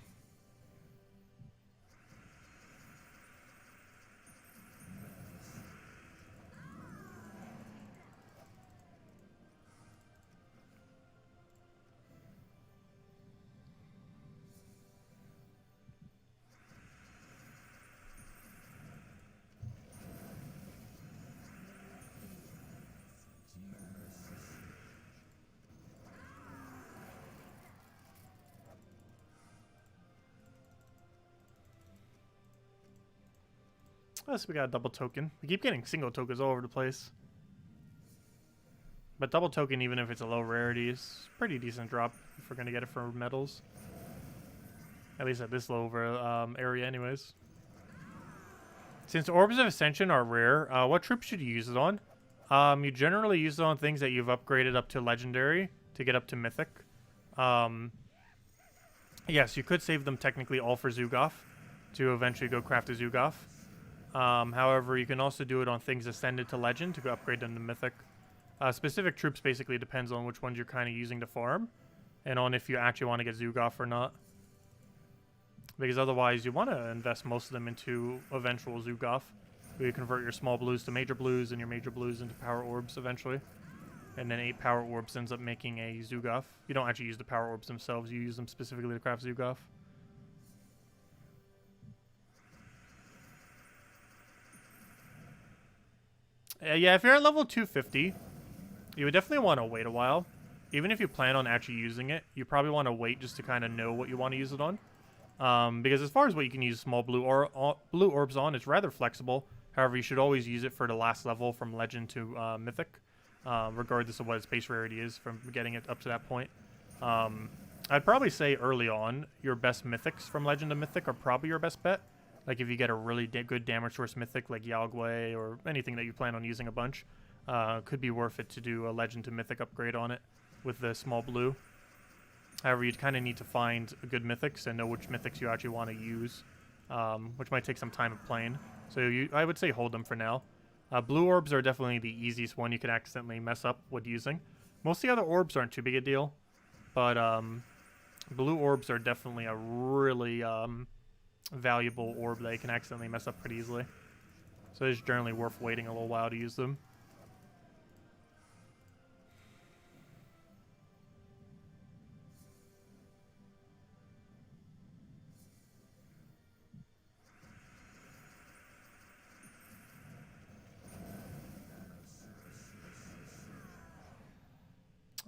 Plus, we got a double token. We keep getting single tokens all over the place. But double token, even if it's a low rarity, is pretty decent drop if we're going to get it for metals. At least at this low area anyways. Since Orbs of Ascension are rare, what troops should you use it on? You generally use it on things that you've upgraded up to Legendary to get up to Mythic. Yes, you could save them technically all for Zugoff to eventually go craft a Zugoff. However, you can also do it on things ascended to Legend to go upgrade them to Mythic. Specific troops basically depends on which ones you're kind of using to farm, and on if you actually want to get Zugoff or not. Because otherwise, you want to invest most of them into eventual Zugoff, where you convert your small blues to major blues, and your major blues into power orbs eventually. And then 8 power orbs ends up making a Zugoff. You don't actually use the power orbs themselves, you use them specifically to craft Zugoff. Yeah, if you're at level 250, you would definitely want to wait a while. Even if you plan on actually using it, you probably want to wait just to kind of know what you want to use it on. Because as far as what you can use small blue orbs on, it's rather flexible. However, you should always use it for the last level from Legend to Mythic, regardless of what its base rarity is from getting it up to that point. I'd probably say early on, your best Mythics from Legend to Mythic are probably your best bet. Like if you get a really good damage source Mythic like Yagwe or anything that you plan on using a bunch, could be worth it to do a legend to mythic upgrade on it with the small blue. However, you'd kind of need to find a good mythics and know which mythics you actually want to use, which might take some time of playing. So I would say hold them for now. Blue orbs are definitely the easiest one you could accidentally mess up with using. Most of the other orbs aren't too big a deal, but blue orbs are definitely a really valuable orb that you can accidentally mess up pretty easily. So it's generally worth waiting a little while to use them.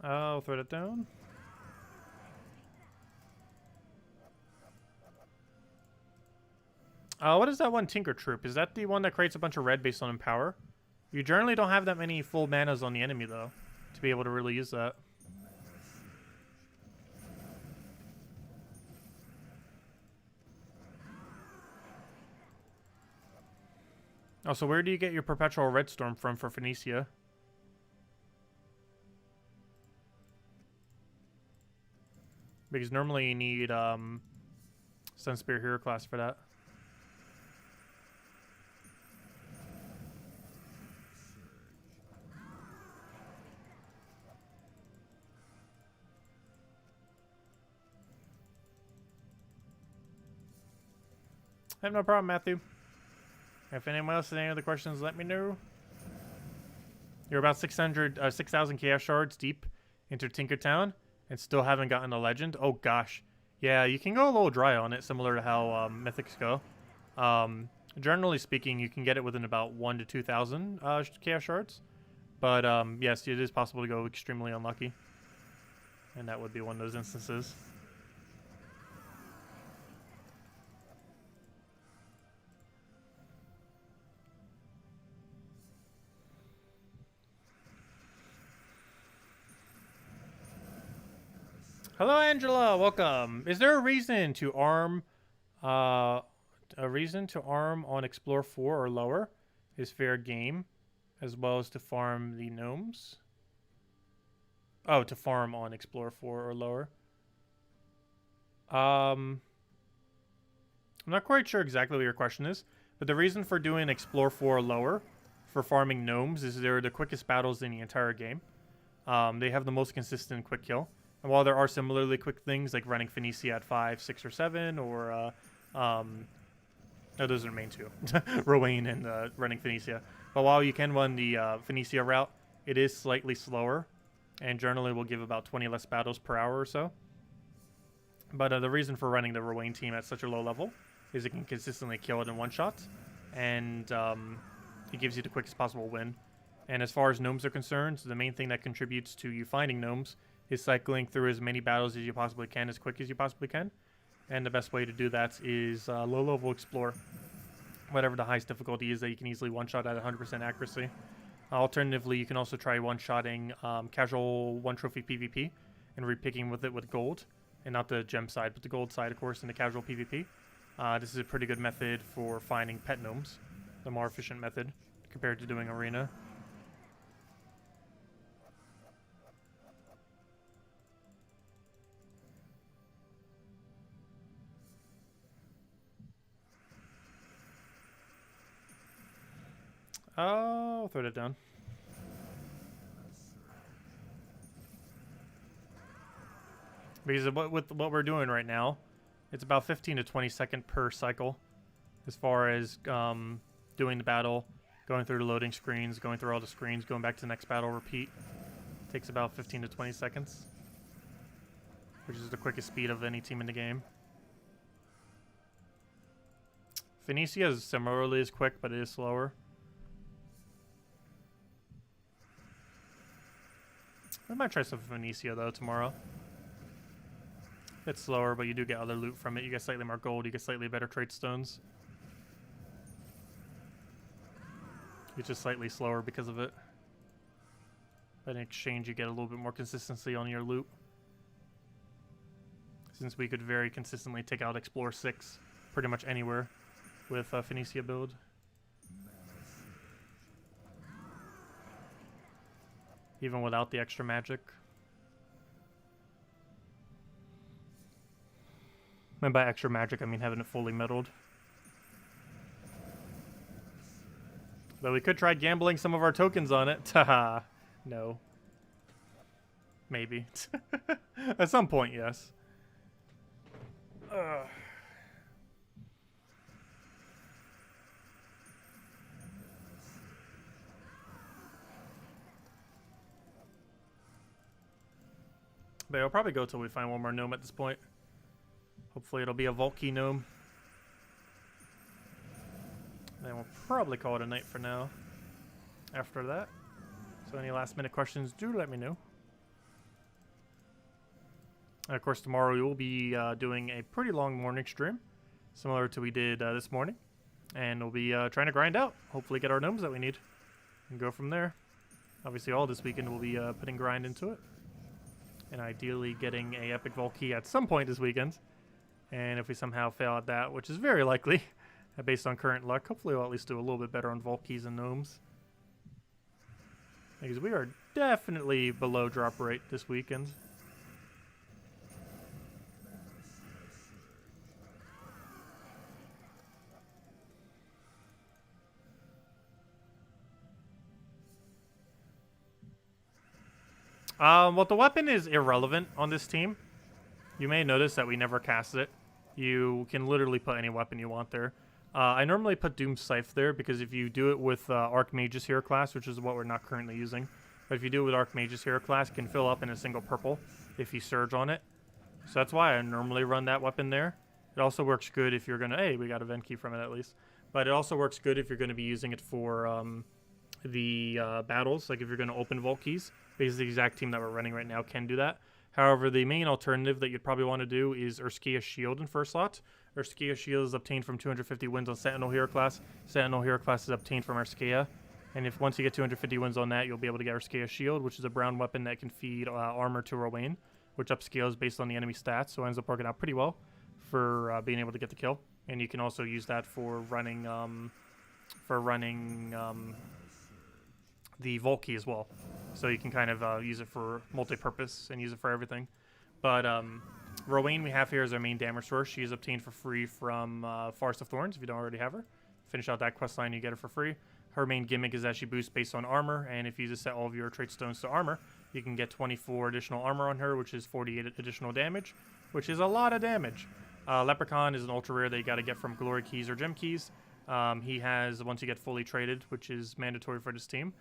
I'll throw that down. What is that one Tinker Troop? Is that the one that creates a bunch of red based on Empower? You generally don't have that many full manas on the enemy, though, to be able to really use that. Oh, so where do you get your Perpetual Redstorm from for Phoenicia? Because normally you need Sunspear Hero class for that. I have no problem, Matthew. If anyone else has any other questions, let me know. You're about 6,000 Chaos Shards deep into Tinkertown and still haven't gotten a legend. Oh gosh, yeah, you can go a little dry on it, similar to how mythics go. Generally speaking, you can get it within about 1,000 to 2,000 Chaos Shards, but yes, it is possible to go extremely unlucky, and that would be one of those instances. Hello, Angela. Welcome. Is there a reason to arm, on Explore 4 or lower is fair game, as well as to farm the gnomes? Oh, to farm on Explore 4 or lower. I'm not quite sure exactly what your question is, but the reason for doing Explore 4 or lower for farming gnomes is they're the quickest battles in the entire game. They have the most consistent quick kill. And while there are similarly quick things like running Phoenicia at 5, 6, or 7, or no, those are the main two, Rowan and running Phoenicia. But while you can run the Phoenicia route, it is slightly slower, and generally will give about 20 less battles per hour or so. But the reason for running the Rowan team at such a low level is it can consistently kill it in one shot, and it gives you the quickest possible win. And as far as gnomes are concerned, the main thing that contributes to you finding gnomes is cycling through as many battles as you possibly can, as quick as you possibly can. And the best way to do that is low-level Explore. Whatever the highest difficulty is that you can easily one-shot at 100% accuracy. Alternatively, you can also try one-shotting casual one-trophy PvP and repicking with it with gold. And not the gem side, but the gold side, of course, in the casual PvP. This is a pretty good method for finding pet gnomes. The more efficient method compared to doing arena. I'll throw that down. Because with what we're doing right now, it's about 15 to 20 seconds per cycle as far as doing the battle, going through the loading screens, going through all the screens, going back to the next battle, repeat. Takes about 15 to 20 seconds, which is the quickest speed of any team in the game. Phoenicia is similarly as quick, but it is slower. I might try some Phoenicia, though, tomorrow. It's slower, but you do get other loot from it. You get slightly more gold, you get slightly better trade stones. It's just slightly slower because of it. But in exchange, you get a little bit more consistency on your loot. Since we could very consistently take out Explore 6 pretty much anywhere with Phoenicia build. even without the extra magic. And by extra magic, I mean having it fully metaled. Though we could try gambling some of our tokens on it. Haha. No. Maybe. At some point, yes. But I'll probably go till we find one more gnome at this point. Hopefully it'll be a Volky gnome. Then we'll probably call it a night for now. After that. So any last minute questions, do let me know. And of course tomorrow we will be doing a pretty long morning stream. Similar to we did this morning. And we'll be trying to grind out. Hopefully get our gnomes that we need. And go from there. Obviously all this weekend we'll be putting grind into it. And ideally getting a epic Volky at some point this weekend. And if we somehow fail at that, which is very likely, based on current luck, hopefully we'll at least do a little bit better on Volkies and Gnomes. Because we are definitely below drop rate this weekend. Well, the weapon is irrelevant on this team. You may notice that we never cast it. You can literally put any weapon you want there. I normally put Doom Scythe there because if you do it with Archmage's hero class, which is what we're not currently using, but if you do it with Archmage's hero class, it can fill up in a single purple if you surge on it. So that's why I normally run that weapon there. It also works good if you're going to... Hey, we got a vent key from it at least. But it also works good if you're going to be using it for the battles. Like if you're going to open Vault Keys. Because the exact team that we're running right now can do that. However, the main alternative that you'd probably want to do is Urskia's Shield in first slot. Urskia's Shield is obtained from 250 wins on Sentinel Hero class. Sentinel Hero class is obtained from Urskia. And if once you get 250 wins on that, you'll be able to get Urskia's Shield, which is a brown weapon that can feed armor to Rowain, which upscales based on the enemy stats. So it ends up working out pretty well for being able to get the kill. And you can also use that for running the Volky as well. So you can kind of use it for multi-purpose and use it for everything. But Rowain we have here is our main damage source. She is obtained for free from Forest of Thorns if you don't already have her. Finish out that quest line, you get her for free. Her main gimmick is that she boosts based on armor, and if you just set all of your trait stones to armor, you can get 24 additional armor on her, which is 48 additional damage, which is a lot of damage. Leprechaun is an ultra rare that you got to get from Glory Keys or Gem Keys. He has, once you get fully traded, which is mandatory for this team,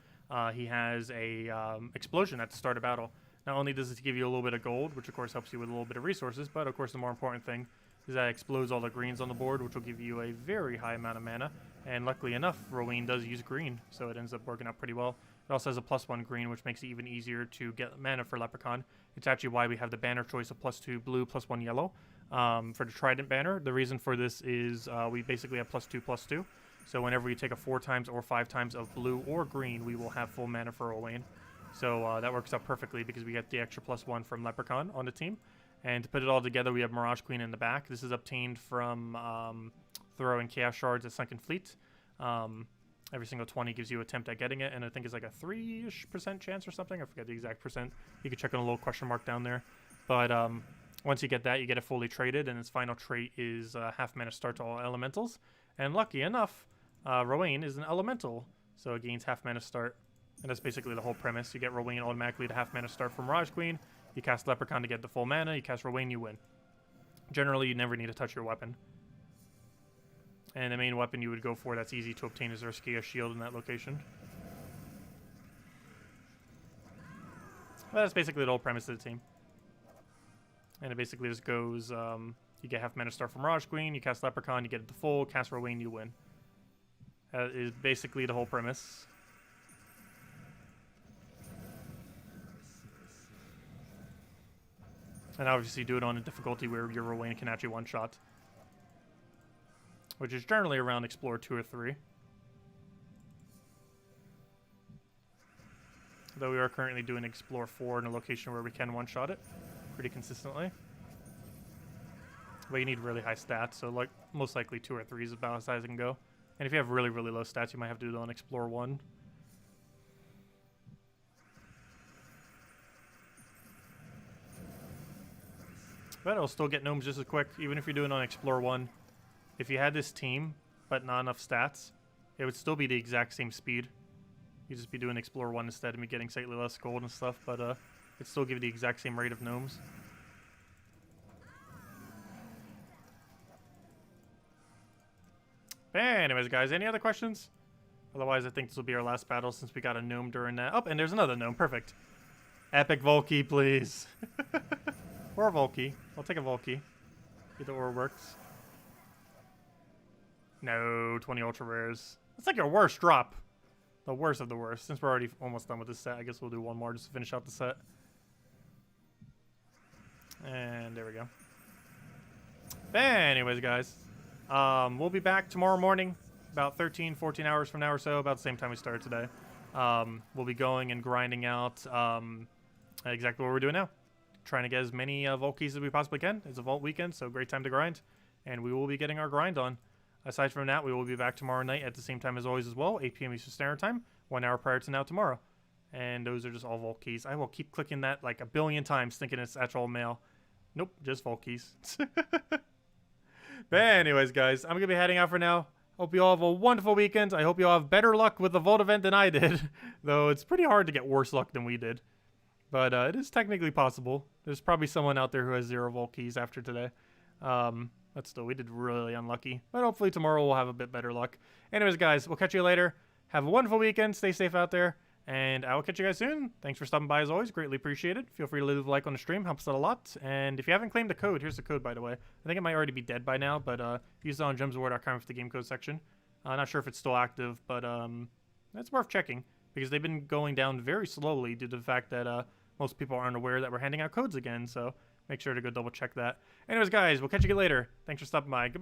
he has a explosion at the start of battle. Not only does it give you a little bit of gold, which of course helps you with a little bit of resources, but of course the more important thing is that it explodes all the greens on the board, which will give you a very high amount of mana. And luckily enough, Rowain does use green, so it ends up working out pretty well. It also has a +1 green, which makes it even easier to get mana for Leprechaun. It's actually why we have the banner choice of +2 blue, +1 yellow for the Trident banner. The reason for this is we basically have +2/+2. So whenever you take a 4 times or 5 times of blue or green, we will have full mana for Rowain. So that works out perfectly because we get the extra +1 from Leprechaun on the team. And to put it all together, we have Mirage Queen in the back. This is obtained from throwing Chaos Shards at Sunken Fleet. Every single 20 gives you an attempt at getting it, and I think it's like a 3-ish% chance or something. I forget the exact percent. You can check on a little question mark down there. But once you get that, you get it fully traded, and its final trait is half mana start to all elementals. And lucky enough, Rowain is an elemental, so it gains half mana start. And that's basically the whole premise. You get Rowain automatically to half mana start from Mirage Queen. You cast Leprechaun to get the full mana. You cast Rowain, you win. Generally, you never need to touch your weapon. And the main weapon you would go for that's easy to obtain is Urskia Shield in that location. But that's basically the whole premise of the team. And it basically just goes, you get half mana start from Mirage Queen, you cast Leprechaun, you get it the full, cast Rowain, you win. That is basically the whole premise. And obviously do it on a difficulty where your Rowain can actually one-shot. Which is generally around Explorer 2 or 3. Though we are currently doing Explorer 4 in a location where we can one-shot it pretty consistently. But you need really high stats, so like most likely 2 or 3 is about as high as it can go. And if you have really, really low stats, you might have to do it on Explorer 1. But it'll still get gnomes just as quick, even if you're doing on Explore 1. If you had this team, but not enough stats, it would still be the exact same speed. You'd just be doing Explore 1 instead of me getting slightly less gold and stuff, but it'd still give you the exact same rate of gnomes. Anyways, guys, any other questions? Otherwise, I think this will be our last battle since we got a gnome during that. Oh, and there's another gnome. Perfect. Epic Volkey, please. Or a Volkey. I'll take a Volkey. Either or works. No, 20 ultra rares. That's like your worst drop. The worst of the worst. Since we're already almost done with this set, I guess we'll do one more just to finish out the set. And there we go. Anyways, guys. We'll be back tomorrow morning. About 13, 14 hours from now or so. About the same time we started today. We'll be going and grinding out exactly what we're doing now. Trying to get as many Volkeys as we possibly can. It's a Vault weekend, so great time to grind. And we will be getting our grind on. Aside from that, we will be back tomorrow night at the same time as always as well. 8 p.m. Eastern Standard Time. 1 hour prior to now tomorrow. And those are just all Volkeys. I will keep clicking that like a billion times thinking it's actual mail. Nope, just Volkeys. But anyways, guys, I'm going to be heading out for now. Hope you all have a wonderful weekend. I hope you all have better luck with the Vault event than I did. Though it's pretty hard to get worse luck than we did. But it is technically possible. There's probably someone out there who has 0 Volkeys after today. But still, we did really unlucky. But hopefully tomorrow we'll have a bit better luck. Anyways, guys, we'll catch you later. Have a wonderful weekend. Stay safe out there. And I will catch you guys soon. Thanks for stopping by as always. Greatly appreciated. Feel free to leave a like on the stream. Helps out a lot. And if you haven't claimed the code, here's the code, by the way. I think it might already be dead by now, but use it on gemsawar.com for the game code section. I'm not sure if it's still active, but that's worth checking because they've been going down very slowly due to the fact that most people aren't aware that we're handing out codes again. So make sure to go double check that. Anyways, guys, we'll catch you later. Thanks for stopping by. Goodbye.